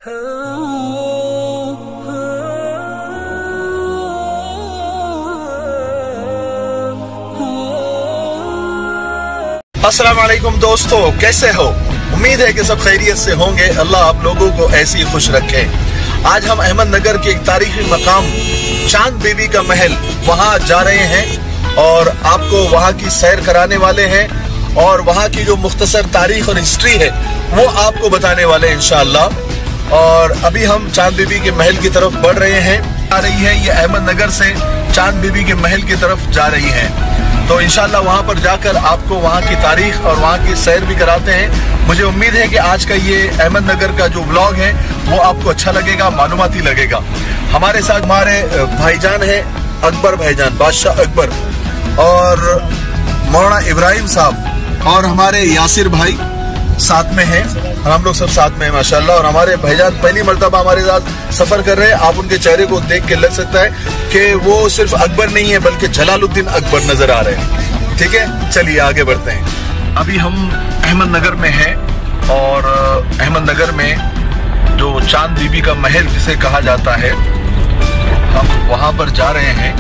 अस्सलाम वालेकुम दोस्तों, कैसे हो? उम्मीद है कि सब खैरियत से होंगे। अल्लाह आप लोगों को ऐसे ही खुश रखे। आज हम अहमदनगर के एक तारीखी मकाम चांद बीबी का महल वहां जा रहे हैं और आपको वहां की सैर कराने वाले हैं और वहां की जो मुख्तसर तारीख और हिस्ट्री है वो आपको बताने वाले हैं इंशाअल्लाह। और अभी हम चांद बीबी के महल की तरफ बढ़ रहे हैं। आ रही है ये अहमदनगर से चांद बीबी के महल की तरफ जा रही है, तो इंशाअल्लाह वहां पर जाकर आपको वहां की तारीख और वहां की सैर भी कराते हैं। मुझे उम्मीद है कि आज का ये अहमदनगर का जो व्लॉग है वो आपको अच्छा लगेगा, मालूमाती लगेगा। हमारे साथ हमारे भाईजान है अकबर भाईजान, बादशाह अकबर, और मौलाना इब्राहिम साहब और हमारे यासिर भाई साथ में हैं। हम लोग सब साथ में हैं माशाल्लाह। और हमारे भाईजान पहली मर्तबा हमारे साथ सफर कर रहे हैं। आप उनके चेहरे को देख के लग सकता है कि वो सिर्फ अकबर नहीं है बल्कि जलालुद्दीन अकबर नजर आ रहे हैं। ठीक है, चलिए आगे बढ़ते हैं। अभी हम अहमदनगर में हैं और अहमदनगर में जो चांद बीबी का महल जिसे कहा जाता है, हम वहां पर जा रहे हैं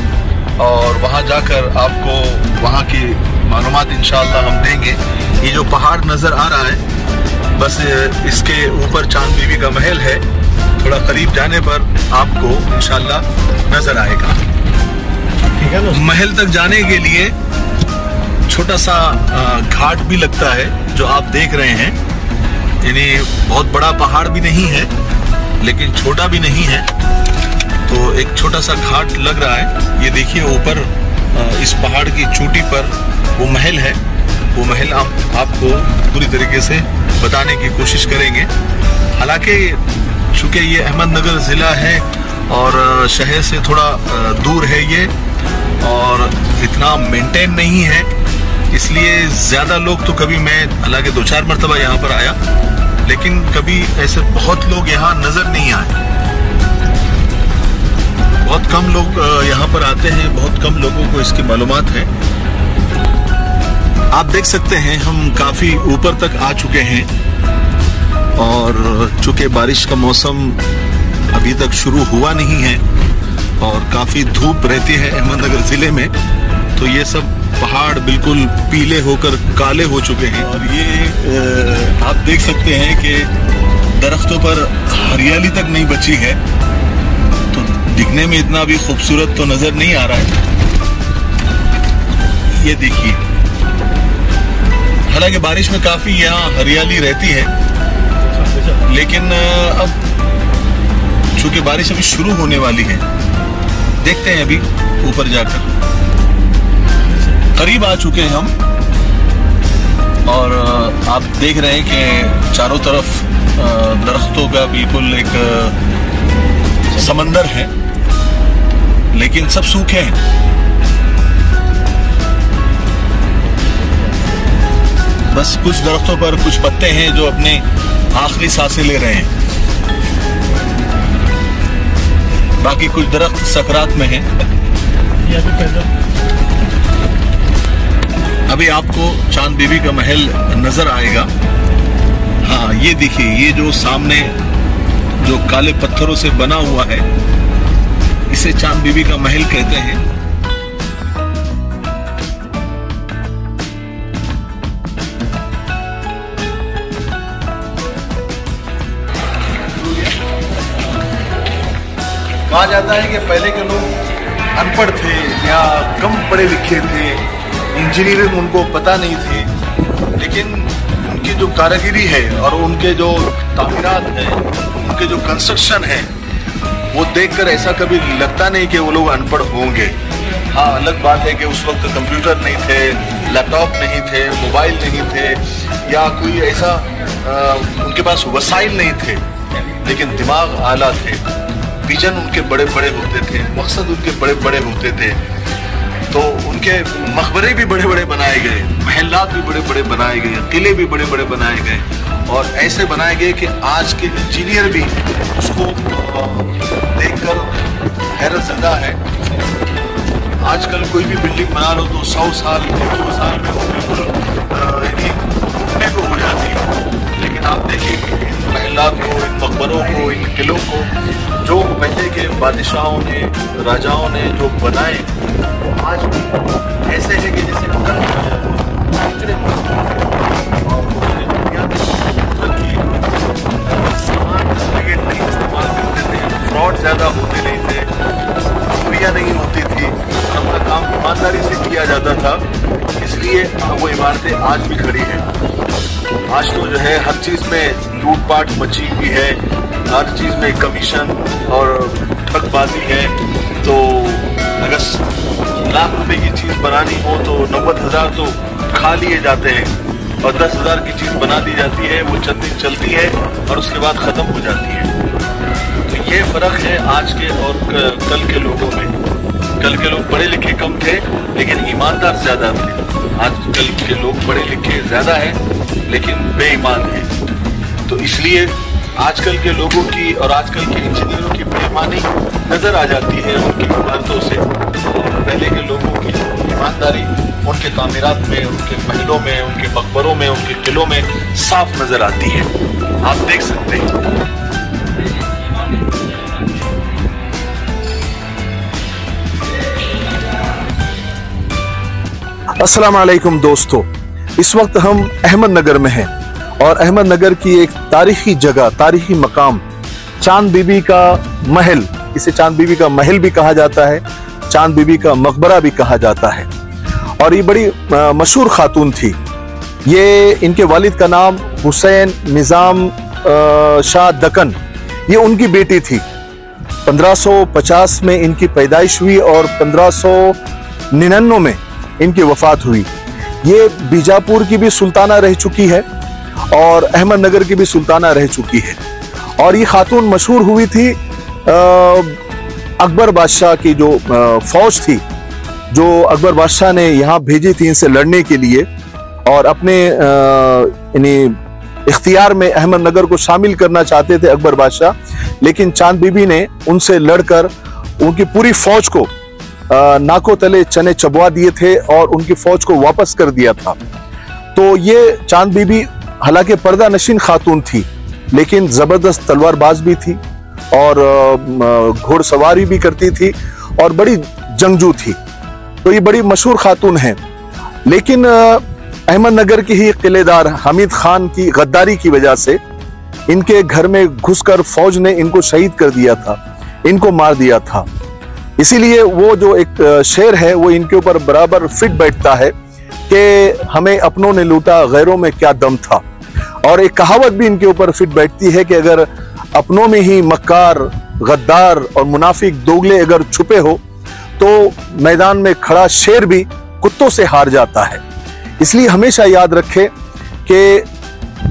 और वहां जाकर आपको वहां की मालूमात इंशाअल्लाह हम देंगे। ये जो पहाड़ नजर आ रहा है, बस इसके ऊपर चांद बीबी का महल है। थोड़ा करीब जाने पर आपको इंशाअल्लाह नजर आएगा। ठीक है ना? महल तक जाने के लिए छोटा सा घाट भी लगता है जो आप देख रहे हैं। यानी बहुत बड़ा पहाड़ भी नहीं है लेकिन छोटा भी नहीं है, तो एक छोटा सा घाट लग रहा है। ये देखिए ऊपर इस पहाड़ की चोटी पर वो महल है। वो महल हम आपको पूरी तरीके से बताने की कोशिश करेंगे। हालांकि चूंकि ये अहमदनगर जिला है और शहर से थोड़ा दूर है ये और इतना मेंटेन नहीं है, इसलिए ज्यादा लोग तो कभी, मैं हालांकि 2-4 मरतबा यहाँ पर आया लेकिन कभी ऐसे बहुत लोग यहाँ नजर नहीं आए। बहुत कम लोग यहाँ पर आते हैं, बहुत कम लोगों को इसकी मालूमात है। आप देख सकते हैं हम काफी ऊपर तक आ चुके हैं और चूंकि बारिश का मौसम अभी तक शुरू हुआ नहीं है और काफी धूप रहती है अहमदनगर जिले में, तो ये सब पहाड़ बिल्कुल पीले होकर काले हो चुके हैं। और ये आप देख सकते हैं कि दरख्तों पर हरियाली तक नहीं बची है, तो दिखने में इतना भी खूबसूरत तो नजर नहीं आ रहा है। ये देखिए, हालांकि बारिश में काफी यहाँ हरियाली रहती है लेकिन अब चूंकि बारिश अभी शुरू होने वाली है, देखते हैं अभी ऊपर जाकर। करीब आ चुके हैं हम और आप देख रहे हैं कि चारों तरफ दरख्तों का बिल्कुल एक समंदर है लेकिन सब सूखे हैं। बस कुछ दरख्तों पर कुछ पत्ते हैं जो अपने आखिरी सांसें ले रहे हैं, बाकी कुछ दरख्त सकरात में हैं। अभी आपको चांद बीबी का महल नजर आएगा। हाँ, ये देखिए, ये जो सामने जो काले पत्थरों से बना हुआ है इसे चांद बीबी का महल कहते हैं। कहा जाता है कि पहले के लोग अनपढ़ थे या कम पढ़े लिखे थे, इंजीनियरिंग उनको पता नहीं थे, लेकिन उनकी जो कारीगरी है और उनके जो तामीरात हैं, उनके जो कंस्ट्रक्शन है, वो देखकर ऐसा कभी लगता नहीं कि वो लोग अनपढ़ होंगे। हाँ, अलग बात है कि उस वक्त कंप्यूटर नहीं थे, लैपटॉप नहीं थे, मोबाइल नहीं थे या कोई ऐसा उनके पास वसाइल नहीं थे, लेकिन दिमाग आला थे, विजन उनके बड़े बड़े होते थे, मकसद उनके बड़े बड़े होते थे। तो उनके मकबरे भी बड़े बड़े बनाए गए, महलात भी बड़े बड़े बनाए गए, किले भी बड़े बड़े बनाए गए और ऐसे बनाए गए कि आज के इंजीनियर भी उसको देखकर हैरत ज़दा है। आजकल कोई भी बिल्डिंग बना लो तो 100 साल 200 साल में वो बिल्कुल टूटने को हो जाती है, लेकिन आप देखिए इन महलात को, इन मकबरों को, इन किलों को जो पहले के बादशाहों ने, राजाओं ने जो बनाए, वो आज भी ऐसे हैं कि जैसे इतने मजबूत हैं और उन्होंने बुनियादी की सामान नहीं इस्तेमाल करते थे, फ्रॉड ज़्यादा होते नहीं थे, चोरियाँ नहीं होती थी, अपना काम ईमानदारी से किया जाता था, इसलिए वो इमारतें आज भी खड़ी हैं। आज तो जो है हर चीज़ में लूटपाट मची हुई है, हर चीज़ में कमीशन और ठगबाजी है। तो अगर लाख रुपए की चीज़ बनानी हो तो 90,000 तो खा लिए जाते हैं और 10,000 की चीज़ बना दी जाती है, वो चंद दिन चलती है और उसके बाद ख़त्म हो जाती है। तो ये फ़र्क है आज के और कल के लोगों में। कल के लोग पढ़े लिखे कम थे लेकिन ईमानदार ज़्यादा थे। आजकल के लोग पढ़े लिखे ज़्यादा हैं लेकिन बेईमान हैं। तो इसलिए आजकल के लोगों की और आजकल के इंजीनियरों की बेईमानी नज़र आ जाती है उनकी इमारतों से, और पहले के लोगों की ईमानदारी उनके तामीरात में, उनके महलों में, उनके मकबरों में, उनके किलों में साफ नज़र आती है। आप देख सकते हैं। अस्सलाम वालेकुम दोस्तों, इस वक्त हम अहमदनगर में हैं और अहमदनगर की एक तारीखी जगह, तारीखी मकाम चांद बीबी का महल, इसे चांद बीबी का महल भी कहा जाता है, चांद बीबी का मकबरा भी कहा जाता है। और ये बड़ी मशहूर खातून थी। ये इनके वालिद का नाम हुसैन निज़ाम शाह दक्कन, ये उनकी बेटी थी। 1550 में इनकी पैदाइश हुई और 1599 में इनकी वफात हुई। ये बीजापुर की भी सुल्ताना रह चुकी है और अहमदनगर की भी सुल्ताना रह चुकी है। और ये खातून मशहूर हुई थी अकबर बादशाह की जो फौज थी, जो अकबर बादशाह ने यहाँ भेजी थी इनसे लड़ने के लिए और अपने इख्तियार में अहमदनगर को शामिल करना चाहते थे अकबर बादशाह, लेकिन चांद बीबी ने उनसे लड़कर उनकी पूरी फौज को नाकों तले चने चबवा दिए थे और उनकी फौज को वापस कर दिया था। तो ये चांद बीबी हालांकि पर्दा नशीन खातून थी लेकिन जबरदस्त तलवारबाज भी थी और घोड़सवारी भी करती थी और बड़ी जंगजू थी। तो ये बड़ी मशहूर खातून है। लेकिन अहमदनगर के ही किलेदार हामिद खान की गद्दारी की वजह से इनके घर में घुसकर फौज ने इनको शहीद कर दिया था, इनको मार दिया था। इसीलिए वो जो एक शेर है वो इनके ऊपर बराबर फिट बैठता है कि हमें अपनों ने लूटा गैरों में क्या दम था। और एक कहावत भी इनके ऊपर फिट बैठती है कि अगर अपनों में ही मक्कार, गद्दार और मुनाफिक दोगले अगर छुपे हो तो मैदान में खड़ा शेर भी कुत्तों से हार जाता है। इसलिए हमेशा याद रखें कि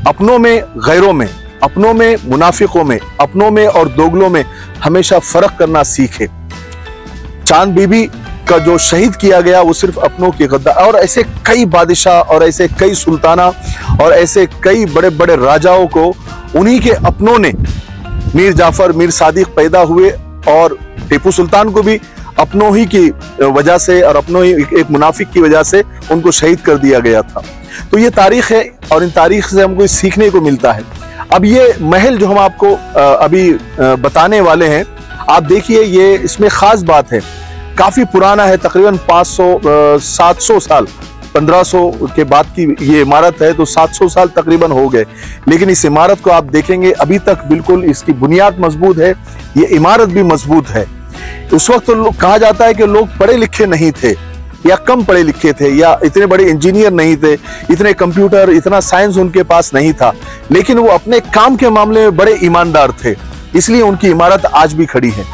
अपनों में गैरों में, अपनों में मुनाफिकों में, अपनों में और दोगलों में हमेशा फर्क करना सीखे। चांद बीबी का जो शहीद किया गया वो सिर्फ अपनों की गद्दार, और ऐसे कई बादशाह और ऐसे कई सुल्ताना और ऐसे कई बड़े बड़े राजाओं को उन्हीं के अपनों ने, मीर जाफर, मीर सादिक पैदा हुए और टीपू सुल्तान को भी अपनों ही की वजह से और अपनों ही एक मुनाफिक की वजह से उनको शहीद कर दिया गया था। तो ये तारीख है और इन तारीख से हमको सीखने को मिलता है। अब ये महल जो हम आपको अभी बताने वाले हैं, आप देखिए ये इसमें खास बात है, काफी पुराना है, तकरीबन 500-700 साल, 1500 के बाद की ये इमारत है तो 700 साल तकरीबन हो गए। लेकिन इस इमारत को आप देखेंगे अभी तक बिल्कुल इसकी बुनियाद मजबूत है, ये इमारत भी मजबूत है। उस वक्त तो कहा जाता है कि लोग पढ़े लिखे नहीं थे या कम पढ़े लिखे थे या इतने बड़े इंजीनियर नहीं थे, इतने कंप्यूटर, इतना साइंस उनके पास नहीं था, लेकिन वो अपने काम के मामले में बड़े ईमानदार थे, इसलिए उनकी इमारत आज भी खड़ी है।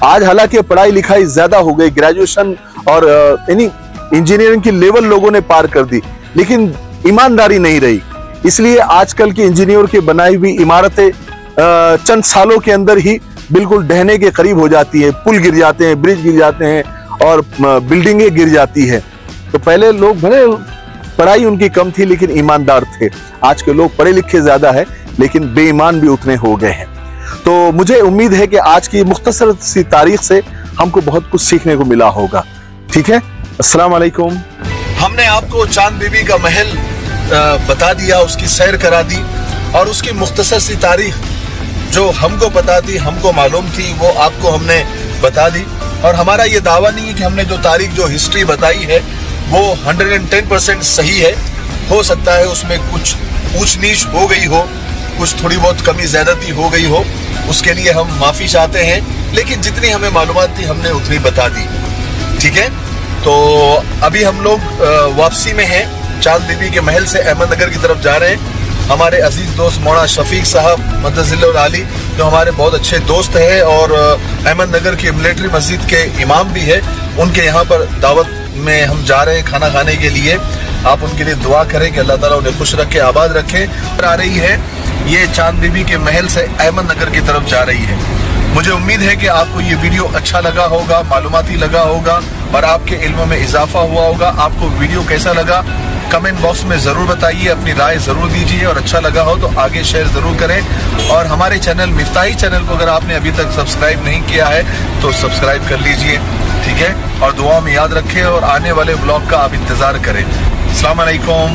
आज हालांकि पढ़ाई लिखाई ज्यादा हो गई, ग्रेजुएशन और इंजीनियरिंग की लेवल लोगों ने पार कर दी, लेकिन ईमानदारी नहीं रही। इसलिए आजकल के इंजीनियर की बनाई हुई इमारतें चंद सालों के अंदर ही बिल्कुल ढहने के करीब हो जाती है, पुल गिर जाते हैं, ब्रिज गिर जाते हैं और बिल्डिंगें गिर जाती है। तो पहले लोग भले पढ़ाई उनकी कम थी लेकिन ईमानदार थे। आज के लोग पढ़े लिखे ज्यादा है लेकिन बेईमान भी उतने हो गए हैं। तो मुझे उम्मीद है कि आज की मुख्तसर सी तारीख से हमको बहुत कुछ सीखने को मिला होगा। ठीक है, अस्सलाम वालेकुम। हमने आपको चांद बीबी का महल बता दिया, उसकी सैर करा दी और उसकी मुख्तसर सी तारीख जो हमको पता थी, हमको मालूम थी, वो आपको हमने बता दी। और हमारा ये दावा नहीं है कि हमने जो तारीख, जो हिस्ट्री बताई है वो 110% सही है। हो सकता है उसमें कुछ ऊंच नीच हो गई हो, कुछ थोड़ी बहुत कमी ज्यादती हो गई हो, उसके लिए हम माफी चाहते हैं। लेकिन जितनी हमें मालूमात थी हमने उतनी बता दी, ठीक है। तो अभी हम लोग वापसी में हैं, चांद बीबी के महल से अहमदनगर की तरफ जा रहे हैं। हमारे अजीज दोस्त मौलाना शफीक साहब मदजिल्लुल आली, जो हमारे बहुत अच्छे दोस्त हैं और अहमदनगर की मिलिट्री मस्जिद के इमाम भी है, उनके यहाँ पर दावत में हम जा रहे हैं खाना खाने के लिए। आप उनके लिए दुआ करें कि अल्लाह ताला उन्हें खुश रखे, आबाद रखे। आ रही है ये चांद बीबी के महल से अहमदनगर की तरफ जा रही है। मुझे उम्मीद है कि आपको ये वीडियो अच्छा लगा होगा, मालूमाती लगा होगा और आपके इल्म में इजाफा हुआ होगा। आपको वीडियो कैसा लगा कमेंट बॉक्स में जरूर बताइए, अपनी राय जरूर दीजिए और अच्छा लगा हो तो आगे शेयर जरूर करें। और हमारे चैनल मिफ्ताही चैनल को अगर आपने अभी तक सब्सक्राइब नहीं किया है तो सब्सक्राइब कर लीजिए, ठीक है। और दुआ में याद रखें और आने वाले ब्लॉग का आप इंतजार करें। अस्सलाम वालेकुम।